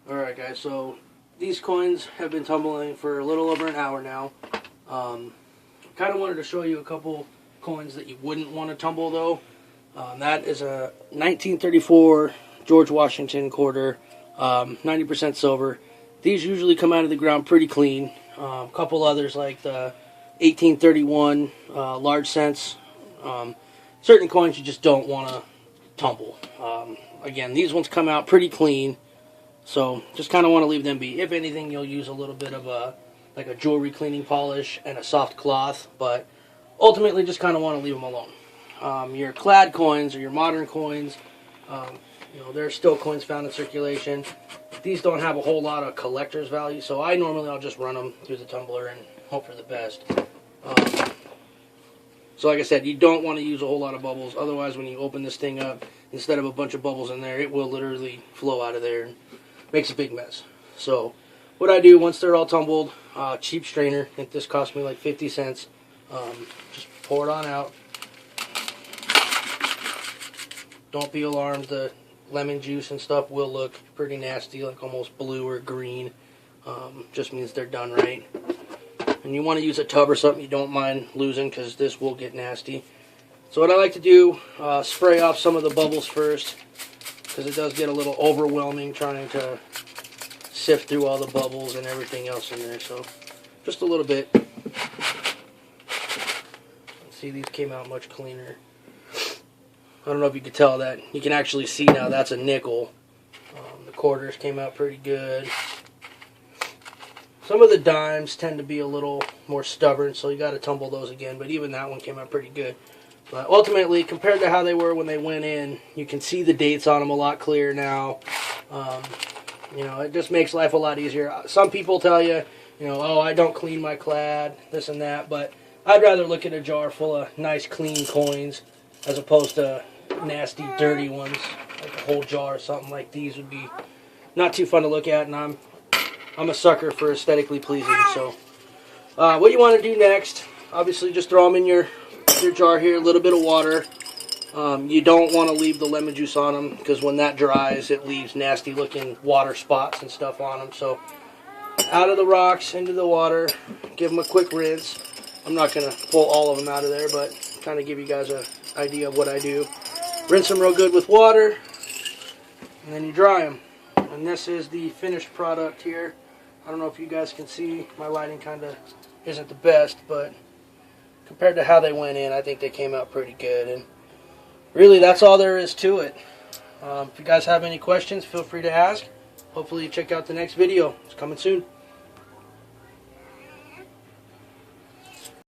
Alright guys, so these coins have been tumbling for a little over an hour now. Kind of wanted to show you a couple coins that you wouldn't want to tumble though. That is a 1934 George Washington quarter, 90% silver. These usually come out of the ground pretty clean. A couple others like the 1831 large cents. Certain coins you just don't want to tumble. Again, these ones come out pretty clean. So just kind of want to leave them be. If anything, you'll use a little bit of a jewelry cleaning polish and a soft cloth, but ultimately just kind of want to leave them alone. Your Clad coins or your modern coins, there are still coins found in circulation. These don't have a whole lot of collector's value, so I'll just run them through the tumbler and hope for the best. So like I said, you don't want to use a whole lot of bubbles. Otherwise, when you open this thing up, instead of a bunch of bubbles in there, it will literally flow out of there and makes a big mess. So what I do once they're all tumbled, cheap strainer, I think this cost me like 50 cents. Just pour it on out. Don't be alarmed, the lemon juice and stuff will look pretty nasty, like almost blue or green. Just means they're done right. And you want to use a tub or something you don't mind losing, because this will get nasty. So what I like to do, spray off some of the bubbles first, because it does get a little overwhelming trying to sift through all the bubbles and everything else in there. So just a little bit. See, these came out much cleaner. I don't know if you could tell that. You can actually see now that's a nickel. The quarters came out pretty good. Some of the dimes tend to be a little more stubborn, so you got to tumble those again. But even that one came out pretty good. But ultimately, compared to how they were when they went in, you can see the dates on them a lot clearer now. It just makes life a lot easier. Some people tell you, oh, I don't clean my Clad, this and that. But I'd rather look at a jar full of nice, clean coins as opposed to nasty, dirty ones. Like a whole jar or something like these would be not too fun to look at. And I'm a sucker for aesthetically pleasing. So what you want to do next, obviously just throw them in your jar here, a little bit of water. You don't want to leave the lemon juice on them, because when that dries it leaves nasty looking water spots and stuff on them. So out of the rocks into the water, give them a quick rinse. I'm not going to pull all of them out of there, but kind of give you guys an idea of what I do. Rinse them real good with water, and then you dry them. And this is the finished product here. I don't know if you guys can see, my lighting kind of isn't the best, but compared to how they went in, I think they came out pretty good. And really, that's all there is to it. If you guys have any questions, feel free to ask. Hopefully you check out the next video. It's coming soon.